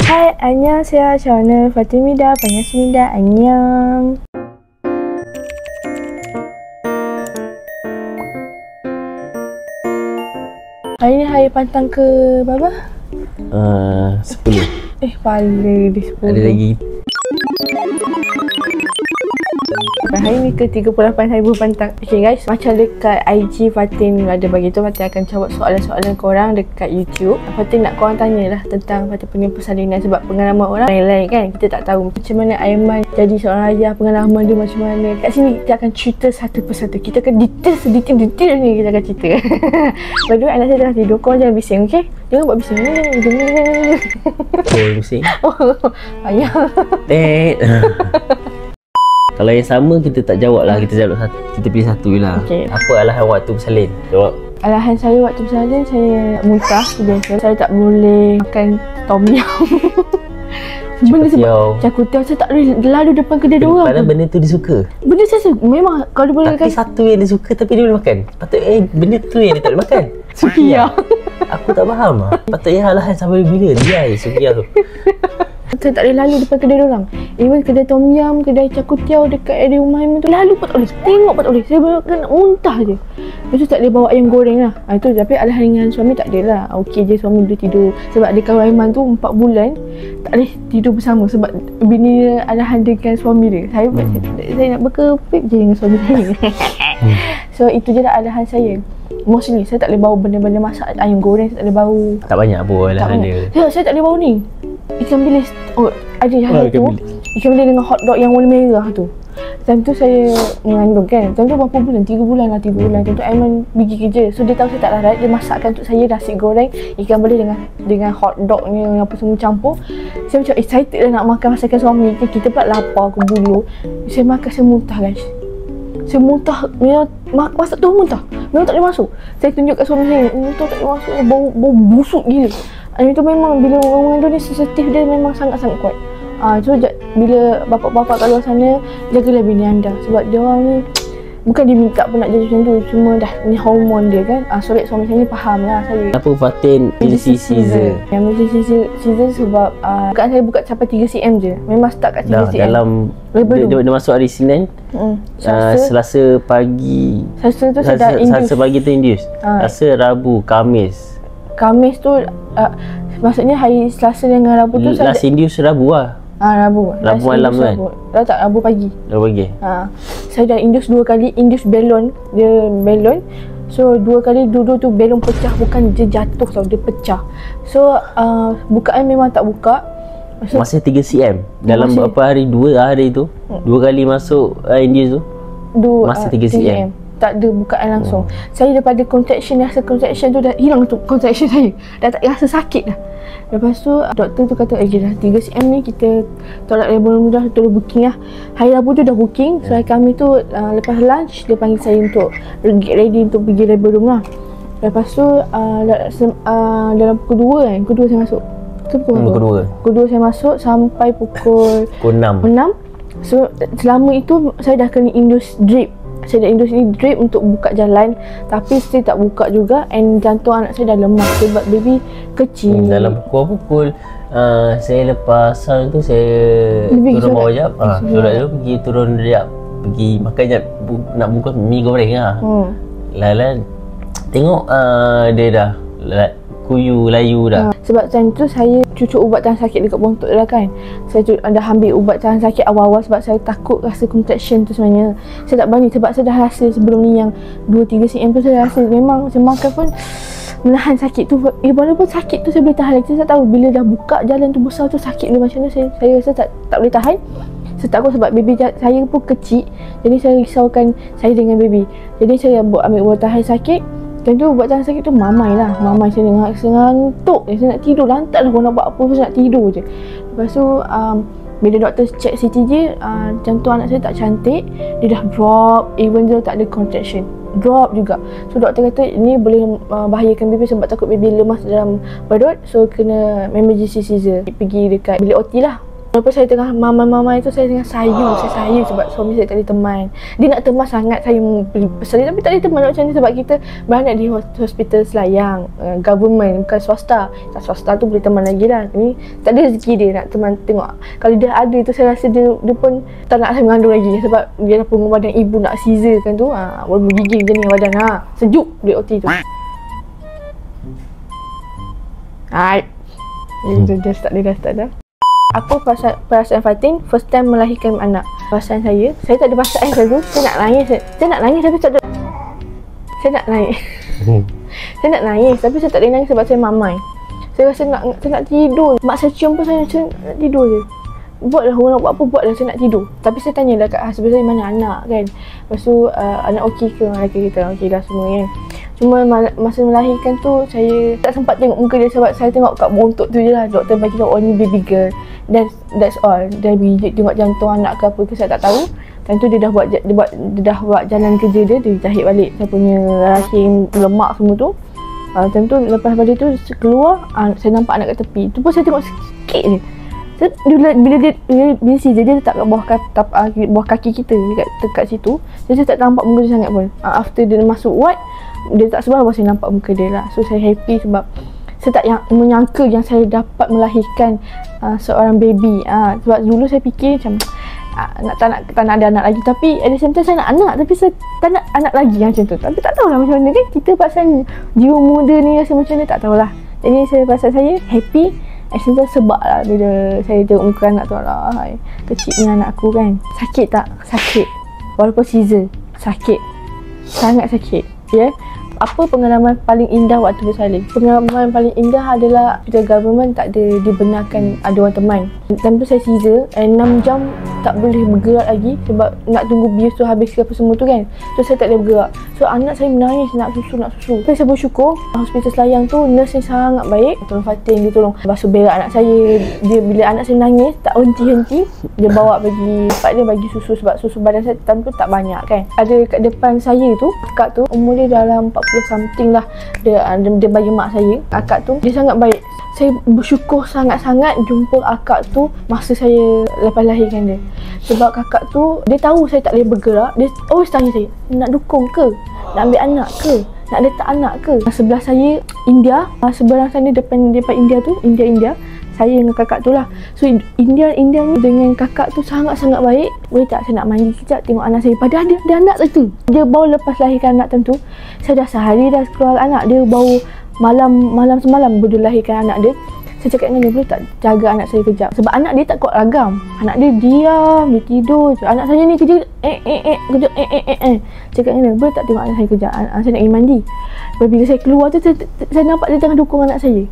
Hai, annyeonghaseyo. 저는 파티입니다. 반갑습니다. 안녕. Hari ni hari pantang ke berapa? 10. Pala dia 10. Ada lagi. Hari ni ke 38 hari berpantang. Okay guys, macam dekat IG Fatin ada bagi tu, Fatin akan jawab soalan-soalan korang dekat YouTube. Fatin nak korang tanyalah tentang Fatin punya persalinan, sebab pengalaman orang lain-lain kan, kita tak tahu macam mana Aiman jadi seorang ayah, pengalaman dia macam mana. Kat sini kita akan cerita satu persatu, kita akan detail ni kita akan cerita. By the way, anak saya dah tidur, korang jangan bising, okay? Jangan buat bising. Oh, bising. Ayah. Kalau yang sama kita tak jawab lah, kita jawab satu, kita pilih satu je lah. Okay. Apa alasan waktu bersalin? Jawab. Alasan saya waktu bersalin, saya muntah biasa. Saya tak boleh makan tom yum. Benda sebab cakutiau saya tak boleh lalu depan kedai dia orang. Padahal benda tu dia suka. Benda saya suka. Memang kalau boleh tapi satu yang dia suka tapi dia boleh makan. Patut benda tu yang dia tak boleh makan. Sukiah. Aku tak faham lah. Patutnya alasan sampai bila dia sukiah tu. Saya tak boleh lalu depan kedai diorang. Even kedai tom yum, kedai cakutiau dekat area rumah Aiman tu, lalu pun tak boleh, tengok pun tak boleh. Saya nak muntah je. Lepas tu tak boleh bawa ayam goreng lah. Itu tapi alasan dengan suami tak ada lah. Okey je, suami boleh tidur. Sebab dia kawan Aiman tu 4 bulan tak boleh tidur bersama sebab bini dia alasan dengan suami dia. Saya nak berkepit je dengan suami saya. So itu je lah alasan saya. Mostly saya tak boleh bau benda-benda masak, ayam goreng saya tak boleh bau. Tak banyak pun alasan dia. Saya tak boleh bau ni. Ikan bilis. Oh, ada hari tu. Ikan bilis dengan hotdog yang warna merah tu. Time tu saya mengandung kan. Time tu berapa bulan? 3 bulan lah, 3 bulan. Time tu Aiman pergi kerja. So dia tahu saya tak larat. Dia masakkan untuk saya nasi goreng, ikan bilis dengan hotdognya apa semua campur. Saya macam excited lah nak makan masakan suami. Kita pula lapar, aku bulu. Saya makan, saya muntah guys. Saya muntah, masak tu muntah. Memang tak boleh masuk. Saya tunjuk kat suami saya, muntah tak boleh masuk. Bau busuk gila. Itu memang bila orang mengandung ni sensitif dia memang sangat-sangat kuat. So bila bapak-bapak kat luar sana, jagalah bini anda. Sebab dia orang ni bukan dia minta pun nak jadi macam tu, cuma dah ni hormon dia kan. Suami saya ni faham lah saya. Kenapa Fatin emergency Caesar? Yang emergency Caesar sebab bukan saya buka sampai 3 cm je. Memang start kat 3 cm. Dalam dia masuk hari Senin. Selasa pagi. Selasa tu saya dah induce. Selasa pagi tu induce. Selasa, Rabu, Khamis tu maksudnya hari Selasa dengan Rabu tu saya last induce Rabu lah. Rabu malam tu kan? Tak, Rabu pagi. Rabu pagi. Saya dah induce 2 kali, induce balon. Dia balon. So 2 kali dua tu balon pecah, bukan dia jatuh tau, dia pecah. So bukaan memang tak buka. Masa 3 cm. Dalam berapa hari? 2 hari tu. 2 kali masuk induce tu. Masa 3 cm. Tak ada bukaan langsung. Saya daripada contraction, rasa contraction tu dah hilang tu, contraction saya. Dah tak rasa sakit dah. Lepas tu doktor tu kata, dah 3 cm ni kita tolak labor mudah, tolong booking lah. Hari Rabu tu dah booking. So hari kami tu lepas lunch dia panggil saya untuk get ready untuk pergi labor room lah. Lepas tu dalam pukul 2 kan, pukul 2 saya masuk. Pukul 2 saya masuk sampai pukul 6. So selama itu saya dah kena induce drip. Saya dah induce ni drip untuk buka jalan, tapi saya tak buka juga, and jantung anak saya dah lemah sebab baby kecil. Dalam pukul saya lepas asal tu saya turun bawah jap. Solat dulu, pergi turun jap, pergi makan jap, nak bungkus mi goreng lah. Lalu tengok dia dah kuyu layu dah. Sebab time tu saya cucuk ubat tahan sakit dekat bontot dah kan. Saya dah ambil ubat tahan sakit awal-awal sebab saya takut rasa contraction tu sebenarnya. Saya tak berani sebab saya dah rasa sebelum ni yang 2-3 cm tu saya rasa memang saya makan pun menahan sakit tu. Walaupun sakit tu saya boleh tahan lagi. Saya tak tahu bila dah buka jalan tu besar tu sakit dia macam mana. Saya rasa tak boleh tahan. Saya takut sebab baby saya pun kecil. Jadi saya risaukan saya dengan baby. Jadi saya ambil ubat tahan sakit. Dan tu buat tahan sakit tu mamai saya dengar ngantuk. Saya nak tidur, lantak lah, nak buat apa pun saya nak tidur je. Lepas tu bila doktor check CTG, jantung anak saya tak cantik. Dia dah drop, even though tak ada contraction, drop juga. So doktor kata ini boleh bahayakan baby sebab takut baby lemas dalam perut. So kena emergency Caesar. Pergi dekat bilik OT lah. Walaupun saya tengah mamai-mamai tu, saya tengah saya sayu sebab suami saya tak ada teman. Dia nak teman sangat saya pesan tapi tak ada teman macam ni sebab kita beranak di hospital Selayang, government, bukan swasta. Tak swasta tu boleh teman lagi lah. Ni tak ada rezeki dia nak teman tengok. Kalau dia ada tu saya rasa dia pun tak nak saya mengandung lagi sebab dia dah punggung badan ibu nak caesar kan tu. Baru menggigil je ni badan. Sejuk duit OT tu. Dia start dah. Apa perasaan Fatin first time melahirkan anak? Perasaan saya tak ada perasaan saya tu. Saya nak nangis tapi tak ada. Saya nak nangis tapi saya tak boleh nangis sebab saya mamai. Saya rasa saya nak tidur. Mak saya cium pun saya nak tidur je. Buatlah orang nak buat apa, buatlah, saya nak tidur. Tapi saya tanyalah kat husband saya mana anak kan. Lepas tu anak okey ke? Lelaki kita okey dah semua kan. Cuma masa melahirkan tu saya tak sempat tengok muka dia sebab saya tengok kat bontot tu je lah. Doktor bagi tahu ni baby girl. That's all. Dia biji tengok jantung anak ke apa ke saya tak tahu. Time tu dia dah buat jalan kerja dia jahit balik saya punya rahim lemak semua tu. Time tu lepas pada tu keluar saya nampak anak kat tepi. Tu pun saya tengok sikit je. Bila dia letak kat bawah kaki kita dekat situ, saya tak nampak muka dia sangat pun. After dia masuk ward, dia tak sebelah baru saya nampak muka dia lah. So saya happy sebab saya tak menyangka yang saya dapat melahirkan seorang baby. Sebab dulu saya fikir macam tak nak ada anak lagi, tapi at the same time saya nak anak tapi saya tak nak anak lagi macam tu. Tapi tak tahulah macam mana kan, kita pasal jiwa muda ni rasa macam mana tak tahulah. Jadi saya pasal saya happy. Saya sebab lah bila saya tengok muka anak tu, lah kecilnya anak aku kan. Sakit tak? Sakit. Walaupun caesar, sakit. Sangat sakit. Ya. Apa pengalaman paling indah waktu bersalin? Pengalaman paling indah adalah kita government tak ada dibenarkan ada orang teman. Time tu saya caesar 6 jam tak boleh bergerak lagi sebab nak tunggu bius tu habis ke apa semua tu kan. So saya tak boleh bergerak. So anak saya menangis nak susu. Tapi saya bersyukur hospital Selayang tu nurse yang sangat baik. Tuan Fatin dia tolong basuh berak anak saya. Dia bila anak saya menangis tak henti-henti, dia bawa bagi susu sebab susu badan saya time tu tak banyak kan. Ada kat depan saya tu, akak tu umur dia dalam 40 something lah. Dia bagi mak saya. Akak tu dia sangat baik. Saya bersyukur sangat-sangat jumpa akak tu masa saya lepas lahirkan dia. Sebab kakak tu dia tahu saya tak boleh bergerak. Dia always tanya saya, nak dukung ke? Nak ambil anak ke? Nak letak anak ke? Sebelah saya India, sebelah sana depan India tu, India. Saya dengan kakak tu lah. So India ni dengan kakak tu sangat-sangat baik. Boleh tak saya nak mandi kejap tengok anak saya? Padahal dia ada anak tu. Dia baru lepas lahirkan anak tu. Saya dah sehari dah keluar anak. Dia baru malam semalam baru lahirkan anak dia. Saya cakap dengan dia, boleh tak jaga anak saya kejap? Sebab anak dia tak kuat ragam. Anak dia diam, dia tidur je. Anak saya ni kerja kerja Cakap dengan dia, boleh tak tengok anak saya kejap? Saya nak pergi mandi. Bila saya keluar tu, saya nampak dia tengah dukung anak saya.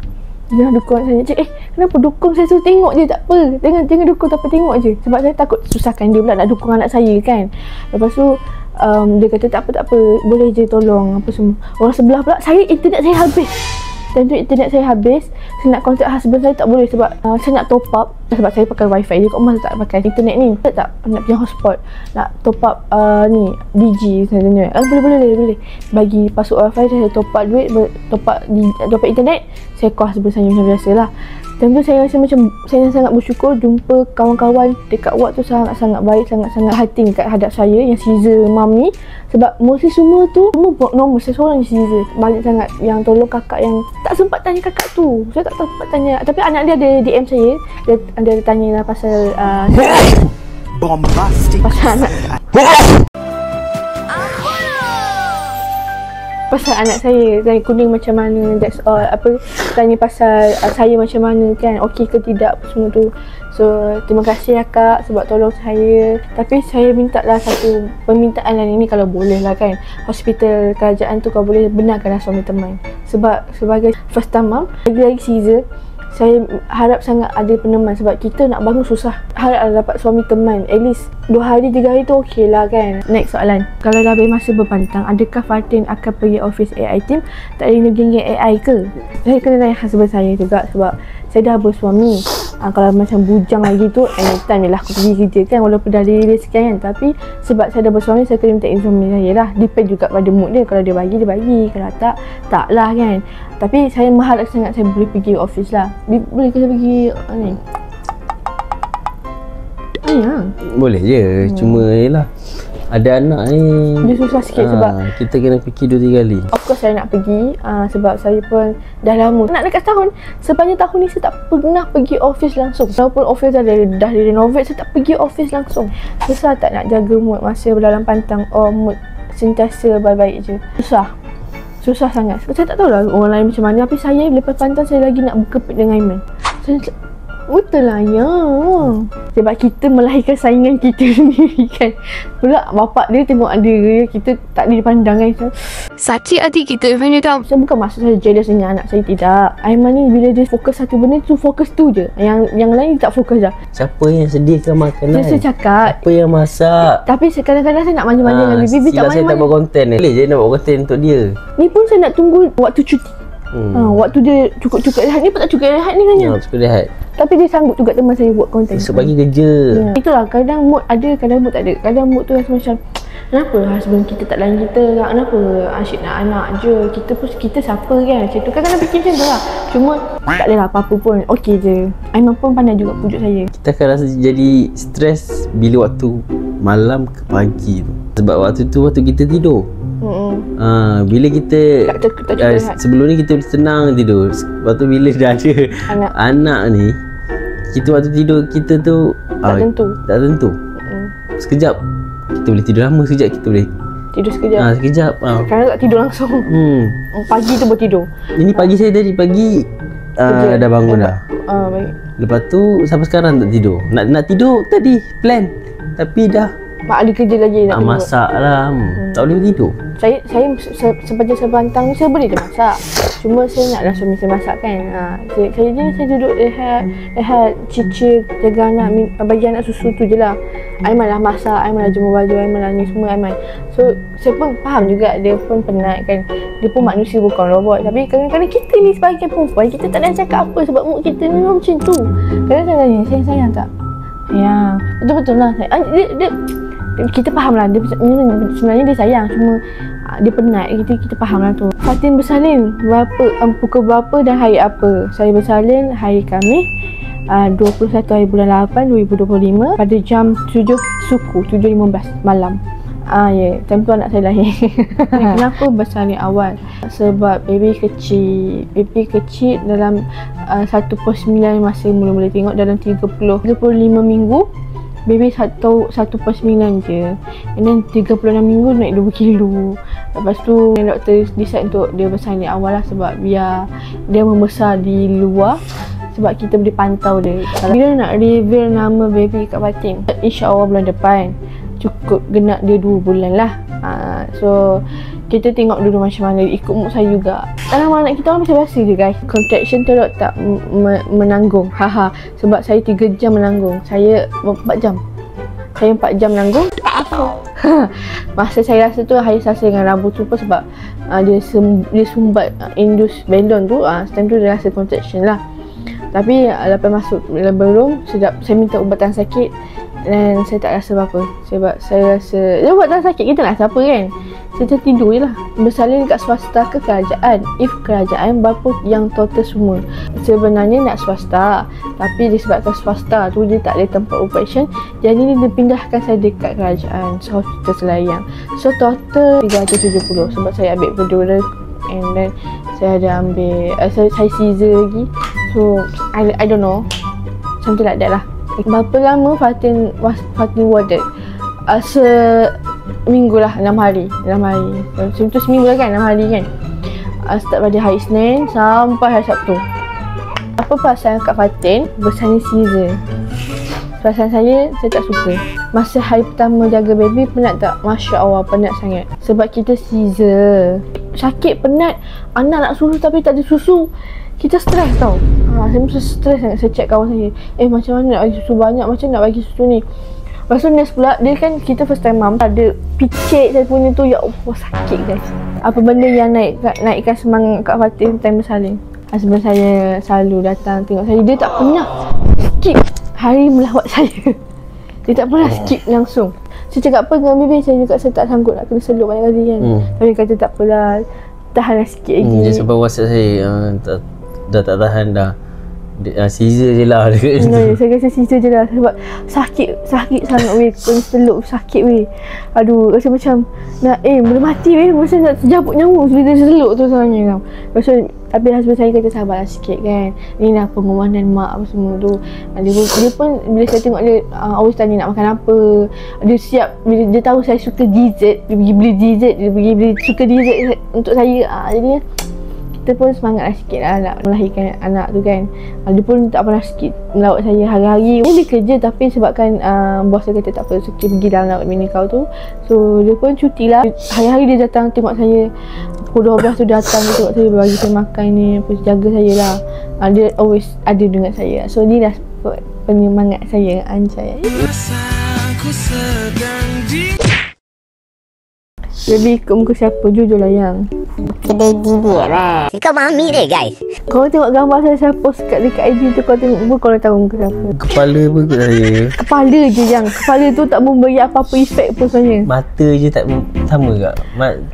Dia tengah dukung anak saya. Cakap, kenapa dukung? Saya suruh tengok je, tak apa. Jangan dukung, tak apa, tengok je. Sebab saya takut susahkan dia pula nak dukung anak saya kan. Lepas tu, dia kata tak apa, boleh je tolong apa semua. Orang sebelah pula, internet saya habis. Dan tu internet saya habis. Saya nak contact husband saya tak boleh sebab saya nak top up. Sebab saya pakai wifi, dia kat rumah tak pakai internet ni. Saya tak nak punya hotspot. Nak top up ni Digi sebenarnya. Boleh. Bagi password wifi saya top up duit, top up internet. Saya call husband saya macam biasalah. Dan tu saya rasa macam saya sangat bersyukur jumpa kawan-kawan dekat ward tu sangat-sangat baik, sangat-sangat hati dekat hadap saya yang caesar mom ni. Sebab mostly semua buat normal, saya seorang yang caesar. Banyak sangat yang tolong kakak yang tak sempat tanya kakak tu. Saya tak sempat tanya. Tapi anak dia ada DM saya. Dia tanya lah pasal bombastic. Pasal anak. Pasal anak saya, tanya kuning macam mana, that's all. Tanya pasal saya macam mana kan, okey ke tidak apa semua tu. So terima kasih akak sebab tolong saya. Tapi saya minta lah satu permintaan lain ini kalau boleh lah kan. Hospital kerajaan tu kalau boleh benarkanlah suami teman. Sebab sebagai first time mom, lagi-lagi caesar, saya harap sangat ada peneman sebab kita nak bangun susah. Harap dapat suami teman. At least 2 hari 3 hari tu okey lah kan. Next soalan. Kalau dah habis masa berpantang, adakah Fatin akan pergi office AI team? Tak ada geng AI ke? Saya kena tanya husband saya juga sebab saya dah bersuami. Kalau macam bujang lagi tu, anytime je lah aku pergi kerja kan, walaupun dah diri sekian kan. Tapi sebab saya dah bersuami, saya kena minta izin suami saya lah. Depend juga pada mood dia. Kalau dia bagi, kalau tak lah kan. Tapi saya mengharap sangat saya boleh pergi office lah. Boleh ke saya pergi ni? sayang. Boleh je. Cuma yelah, ada anak ni dia susah sikit sebab kita kena fikir 2-3 kali. of course saya nak pergi sebab saya pun dah lama nak dekat tahun. Sepanjang tahun ni saya tak pernah pergi office langsung. Walaupun office dah renovate, saya tak pergi office langsung. Susah tak nak jaga mood masa berdalam pantang, mood sentiasa baik-baik je. Susah sangat. Saya tak tahulah orang lain macam mana, tapi saya lepas pantang saya lagi nak berkepit dengan Aiman. Betul lah ya. Sebab kita melahirkan saingan kita sendiri kan. Pula bapak dia tengok dia, kita tak boleh dipandang kan. Sakit hati kita Irfan cakap. Saya bukan maksud saya jealous dengan anak saya, tidak. Aiman ni bila dia fokus satu benda tu, fokus tu je. Yang lain tak fokus dah. Siapa yang sediakan makanan? Saya cakap. Siapa yang masak? Tapi kadang-kadang saya nak manja-manja dengan Bibi. Sila saya tak buat konten ni. Boleh je nak buat konten untuk dia. Ni pun saya nak tunggu waktu cuti. Waktu dia cukup rehat ni pun tak cukup rehat ni kan ya? Cukup rehat. Tapi dia sanggup juga teman saya buat konten. Esok pagi kerja. Itulah, kadang mood ada, kadang mood tak ada. Kadang mood tu rasa macam, kenapa husband kita tak layan kita? Kenapa asyik nak anak je? Kita siapa kan? Macam tu kadang-kadang fikir macam tu lah. Cuma tak adalah apa-apa pun, okey je. Aiman pun pandai juga pujuk saya. Kita akan rasa jadi stres bila waktu malam ke pagi tu. Sebab waktu tu waktu kita tidur. Bila kita sebelum ni kita tenang tidur. Lepas tu bila dah ada anak ni, kita waktu tidur kita tu tak tentu. Sekejap kita boleh tidur lama, sekejap kita boleh tidur sekejap. Sekejap. Kerana tak tidur langsung. Pagi tu baru tidur. Ini pagi saya tadi pagi dah bangun dah. Baik. Lepas tu sampai sekarang tak tidur. Nak tidur tadi plan. Tapi dah mak ada kerja lagi nak masak lah. Tak boleh tidur. Saya sepanjang sebantang ni saya boleh dah masak. Cuma saya naklah suami saya masak kan. Saya duduk rehat, cicir, jaga anak, bagi anak susu tu je lah. Aiman lah masak, Aiman lah jemur baju, Aiman lah ni semua Aiman. So saya pun faham juga dia pun penat kan. Dia pun manusia bukan robot. Tapi kadang-kadang kita ni sebagai perempuan, kita tak nak cakap apa sebab mood kita ni memang macam tu. Kadang-kadang ni sayang tak? Ya, betul-betul lah. Kita faham lah, sebenarnya dia sayang, cuma dia penat, kita faham lah tu. Fatin bersalin pukul berapa dan hari apa? Saya bersalin hari Khamis 21 hari bulan 8 2025 pada jam 7 suku, 7.15 malam. Time tu anak saya lahir. Kenapa bersalin awal? Sebab baby kecil dalam 1/9 masa mula-mula tengok, dalam 35 minggu baby 1/9 je. And then 36 minggu naik 2 kilo. Lepas tu doktor decide untuk dia bersalin awal lah, sebab biar dia membesar di luar, sebab kita boleh pantau dia. Bila nak reveal nama baby kat Fatin, InsyaAllah bulan depan. Cukup genap dia 2 bulan lah. So kita tengok dulu macam mana, ikut mood saya juga. Dalam anak kita orang macam biasa je guys. Contraction tu tak menanggung. Sebab saya 3 jam menanggung. Saya 4 jam. Saya 4 jam menanggung. Masa saya rasa tu hari Selasa dengan Rabu tu pun sebab dia sumbat induce balon tu. Time tu dia rasa contraction lah. Tapi lepas masuk belum sedap, saya minta ubatan sakit dan saya tak rasa apa-apa. Sebab saya rasa ubatan sakit kita nak rasa apa kan. Saya tertidur je lah. Bersalin dekat swasta ke kerajaan? If kerajaan, berapa yang total semua? Sebenarnya nak swasta, tapi disebabkan swasta tu dia tak ada tempat operation, jadi dia pindahkan saya dekat kerajaan, hospital Selayang. So total 370 sebab saya ambil epidural and then saya ada ambil saya caesar lagi. So I don't know, something like that lah. Berapa lama Fatin warded? Seminggu lah, 6 hari. Macam tu seminggu lah kan, 6 hari kan. Start pada hari Isnin sampai hari Sabtu. Apa perasaan Kak Fatin bersalin Caesar? Perasaan saya tak suka. Masa hari pertama jaga baby, penat tak? Masya Allah, penat sangat. Sebab kita Caesar, sakit, penat, anak nak susu tapi tak ada susu. Kita stres tau. Saya mesti stres sangat. Saya check kawan saya, macam mana nak bagi susu banyak, macam nak bagi susu ni. Lepas tu nurse pula, dia kan kita first time mom, ada picit saya punya tu, ya Allah sakit guys. Apa benda yang naikkan semangat Kak Fatin time bersalin? Husband saya selalu datang tengok saya, dia tak pernah skip hari melawat saya. Dia tak pernah skip langsung. Saya cakap apa dengan baby, saya cakap saya tak sanggup nak kena seluk banyak kali kan. Tapi kata tak apalah, tahanlah sikit lagi. Dia sampai WhatsApp saya, dah tak tahan dah. Caesar je lah dekat No, saya rasa Caesar je lah. Sebab sakit sangat weh. Kena teluk sakit weh. Aduh, rasa macam nak boleh mati weh. Rasa nak terjabut nyawa bila teluk tu sebenarnya kan. Lepas tu, tapi husband saya kata sabarlah sikit kan. Ni lah pengorbanan mak apa semua tu. Dia pun bila saya tengok dia always tanya nak makan apa. Dia siap, bila dia tahu saya suka dessert, dia pergi beli dessert, dia pergi beli suka dessert untuk saya. Jadi kita pun semangat lah sikit lah nak melahirkan anak tu kan. Dia pun tak pernah sikit melawat saya hari-hari. Dia kerja tapi sebabkan bos dia kata tak apa, so kita pergi dalam lawat bini kau tu. So dia pun cuti lah. Hari-hari dia datang tengok saya. Pukul 12 tu datang dia tengok saya, bagi saya makan ni, jaga saya lah. Dia always ada dengan saya. So ni lah penyemangat saya dengan saya. Lebih ikut muka siapa? Jujur lah yang Kedai dia lah. Kau mami dia guys. Kau tengok gambar saya post dekat IG tu, kau tengok muka, kau dah tahu muka siapa. Kepala pun kot saya. Kepala je yang. Kepala tu tak memberi apa-apa efek pun sebenarnya. Mata je tak sama tak?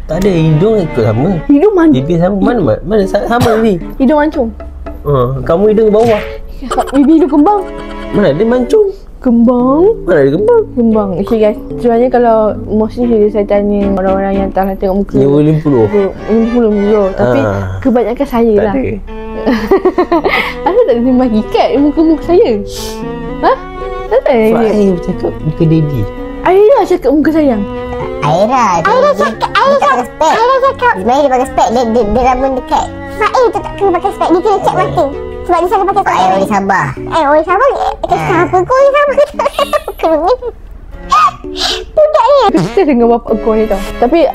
Tak ada. Hidung ikut sama. Hidung mancung. Bibir sama. Mana sama ni? Hidung mancung. Kamu hidung bawah. Bibir hidung kembang. Mana dia mancung? Kembang. Mana ada kembang? Kembang. Okay guys, sebenarnya kalau mostly saya tanya orang-orang yang tak nak tengok muka 50 tapi kebanyakan saya tak lah. ada. Asal tak ada bagi kat muka-muka saya? Tak ada. Saya bercakap muka daddy. Aira cakap muka sayang. Aira cakap sebenarnya dia pakai spek. Dia rambut dekat Fail tu tak kena pakai spek. Dia kena check mata. Sebab dia selalu pakai spek. Boleh sabar. Boleh sabar. Kenapa kau boleh sabar? Budak ni. Kita dengan bapak kau ni tau. Tapi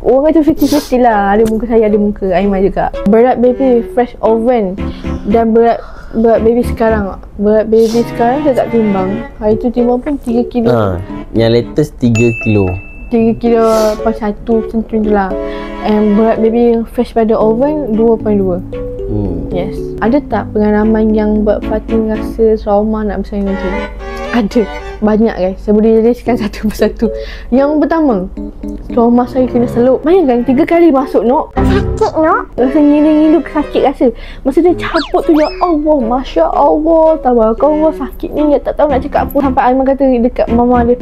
orang kata 50-50 lah. Ada muka saya, ada muka Aiman juga. Berat baby fresh oven. Dan berat baby sekarang. Berat baby sekarang saya tak timbang. Hari tu timbang pun 3 kilo. Yang latest 3 kilo. 3 kilo per 1 macam tu lah. And berat baby fresh pada oven 2.2. Yes. Ada tak pengalaman yang buat Fatin rasa trauma nak bersalin nanti? Ada. Banyak guys. Saya boleh jelaskan satu persatu. Yang pertama, trauma saya kena seluk. Bayangkan 3 kali masuk Nok. Sakit Nok. Rasa ngilu-ngilu sakit rasa. Masa dia cabut tu, ya Allah, Masya Allah, tabarakallah, sakit ni. Tak tahu nak cakap apa. Sampai Aiman kata dekat mama dia,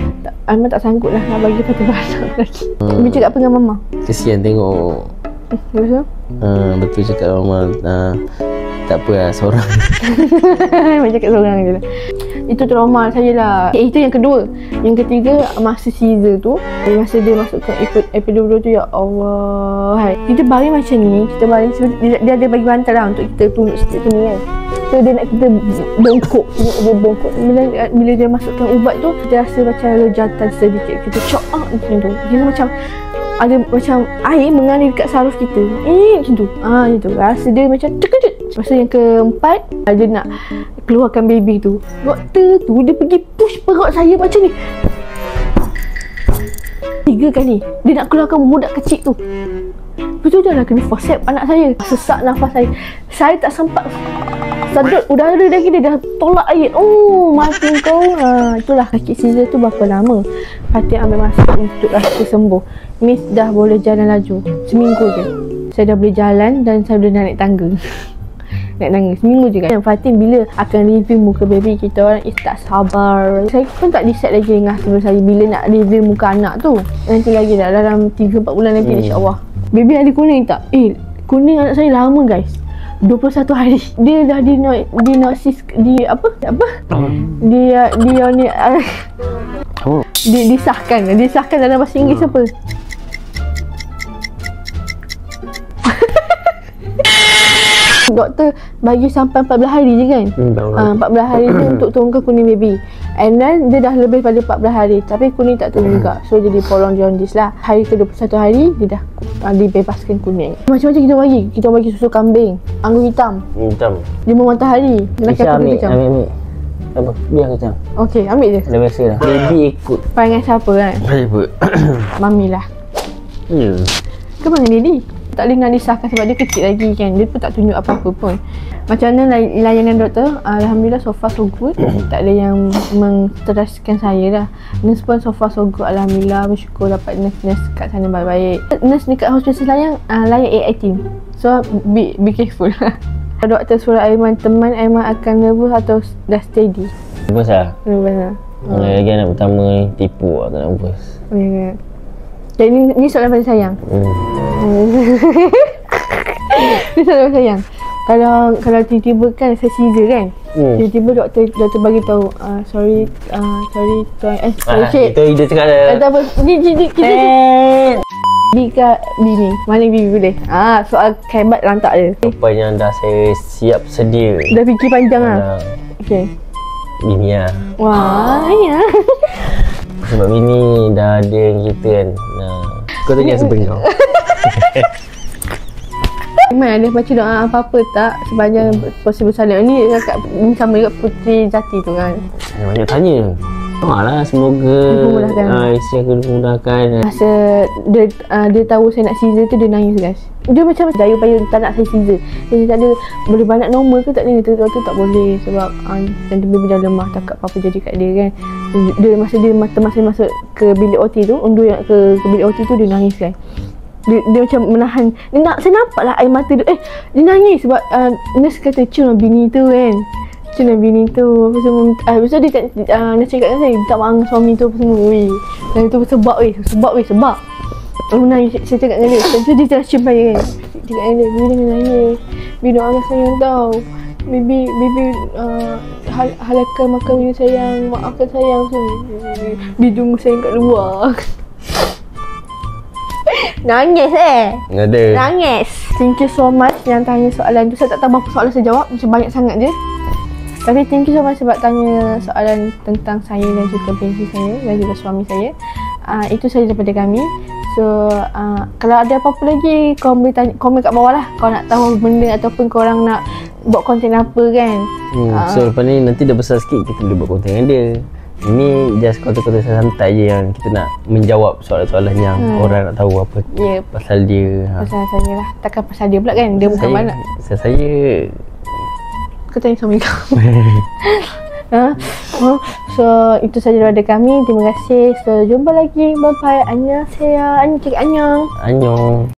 Aiman tak sanggup lah nak bagi Fatin beranak lagi. Dia cakap apa dengan mama? Kesian tengok. Betul? Betul cakap mama. Tak apa lah, seorang. Aiman cakap seorang je lah. Itu trauma saya lah. Itu yang kedua. Yang ketiga, masa Caesar tu, masa dia masuk ke epidural tu, ya Allah. Kita baring macam ni, kita baring, dia ada bagi bantal lah untuk kita tunduk sikit sini kan. So dia nak kita bongkok. Dia bongkok. Bila dia masukkan ubat tu, kita rasa macam lejatan sedikit. Kita cok macam tu. Dia macam ada macam air mengalir dekat saraf kita. Macam tu. Macam tu. Rasa dia macam terkejut. Masa yang keempat, dia nak keluarkan baby tu. Doktor tu dia pergi push perut saya macam ni 3 kali. Dia nak keluarkan budak kecil tu. Betul dah lah kena forceps anak saya. Sesak nafas saya. Saya tak sempat sedut udara lagi, dia dah tolak air. Mati kau. Itulah sakit Caesar tu berapa lama. Fatin ambil masa untuk rasa sembuh. Miss dah boleh jalan laju. Seminggu je. Saya dah boleh jalan dan saya dah naik tangga. Naik tangga seminggu je kan. Fatin bila akan review muka baby, kita orang tak sabar. Saya pun tak decide lagi dengan husband saya bila nak review muka anak tu. Nanti lagi dah dalam 3-4 bulan nanti insyaAllah. Baby ada kuning tak? Kuning anak saya lama guys. 21 hari. Dia dah diagnosis di apa? Dia ni disahkan dalam bahasa Inggeris apa? Doktor bagi sampai 14 hari je kan. 14 hari tu untuk turunkan kuning baby. And then dia dah lebih pada 14 hari tapi kuning tak turun juga. So jadi prolong jaundice lah. Hari ke-21 hari dia dah dibebaskan kuning. Macam-macam kita bagi susu kambing, anggur hitam. 5 matahari. Ambil. Apa? Biar kacang. Okey, ambil je. Dah biasa dah. Baby ikut. Perangai siapa kan? Saya ikut. Mami lah. Ke mana Didi? Tak boleh nak disahkan sebab dia kecil lagi kan. Dia pun tak tunjuk apa-apa pun. Macam mana layanan doktor? Alhamdulillah so far so good. Tak ada yang menstresskan saya dah. Nurse pun so far so good. Alhamdulillah, bersyukur dapat nurse kat sana baik-baik. Nurse dekat hospital layan AI team. So be careful. Doktor suruh Aiman teman, Aiman akan nervous atau dah steady? Nervous lah. Nervous lah. Lagi anak pertama ni tipu lah, tak nervous. Ya. Jadi ni soalan paling sayang. Ni soalan paling sayang. Kalau tiba-tiba kan saya caesar kan. Tiba-tiba doktor bagi tahu sorry tuan cik. Itu dia cakap dah. Tak apa. Ni kita Bika bini. Mana bibi boleh? Soal hebat lantak dia. Apa yang dah saya siap sedia. Dah fikir panjang lah. Okey. Bini lah. Wah, ya. Sebab bini dah ada yang kita kan. Kau tanya siapa kau? Aiman ada baca doa apa-apa tak sepanjang possible salat ni sama juga Putri Zati tu kan? Banyak tanya. Lah semoga isteri aku dimudahkan. Masa dia tahu saya nak caesar tu dia nangis guys. Dia macam daya upaya tak nak saya caesar. Dia tak ada boleh banyak normal ke tak ni? Dia tak boleh sebab nanti baby dah lemah, takut apa-apa jadi kat dia kan. Dia masa masuk ke bilik OT tu, undur yang ke bilik OT tu dia nangis kan. Dia macam menahan. Saya nampak lah air mata dia. Dia nangis sebab nurse kata cuma bini tu kan. Cuma bini tu. Lepas tu dia nurse cakap dengan saya tak maaf suami tu apa semua. Dan itu sebab. Dia menangis. Saya cakap dengan dia. Lepas tu dia terus cium saya kan. Dia cakap dengan dia, Bibi jangan nangis. Bibi doakan sayang tau. Bibi halalkan makan Bibi sayang. Maafkan sayang semua. Bidung sayang kat luar. Nangis Ada. Nangis. Thank you so much yang tanya soalan tu. Saya tak tahu berapa soalan saya jawab, macam banyak sangat je. Tapi thank you so much sebab tanya soalan tentang saya dan juga bini saya dan juga suami saya. Itu saja daripada kami. So kalau ada apa-apa lagi kau boleh tanya, komen kat bawah lah. Kau nak tahu benda ataupun korang nak buat konten apa kan. So lepas ni nanti dah besar sikit kita boleh buat konten dengan dia. Ini just konten-konten santai je yang kita nak menjawab soalan-soalan yang orang nak tahu apa pasal dia. Pasal saya lah. Takkan pasal dia pula kan. Dia bukan mana. Saya Kau tanya suami kau. So itu saja daripada kami. Terima kasih. So jumpa lagi. Bye bye. Annyeonghaseyo. Annyeong.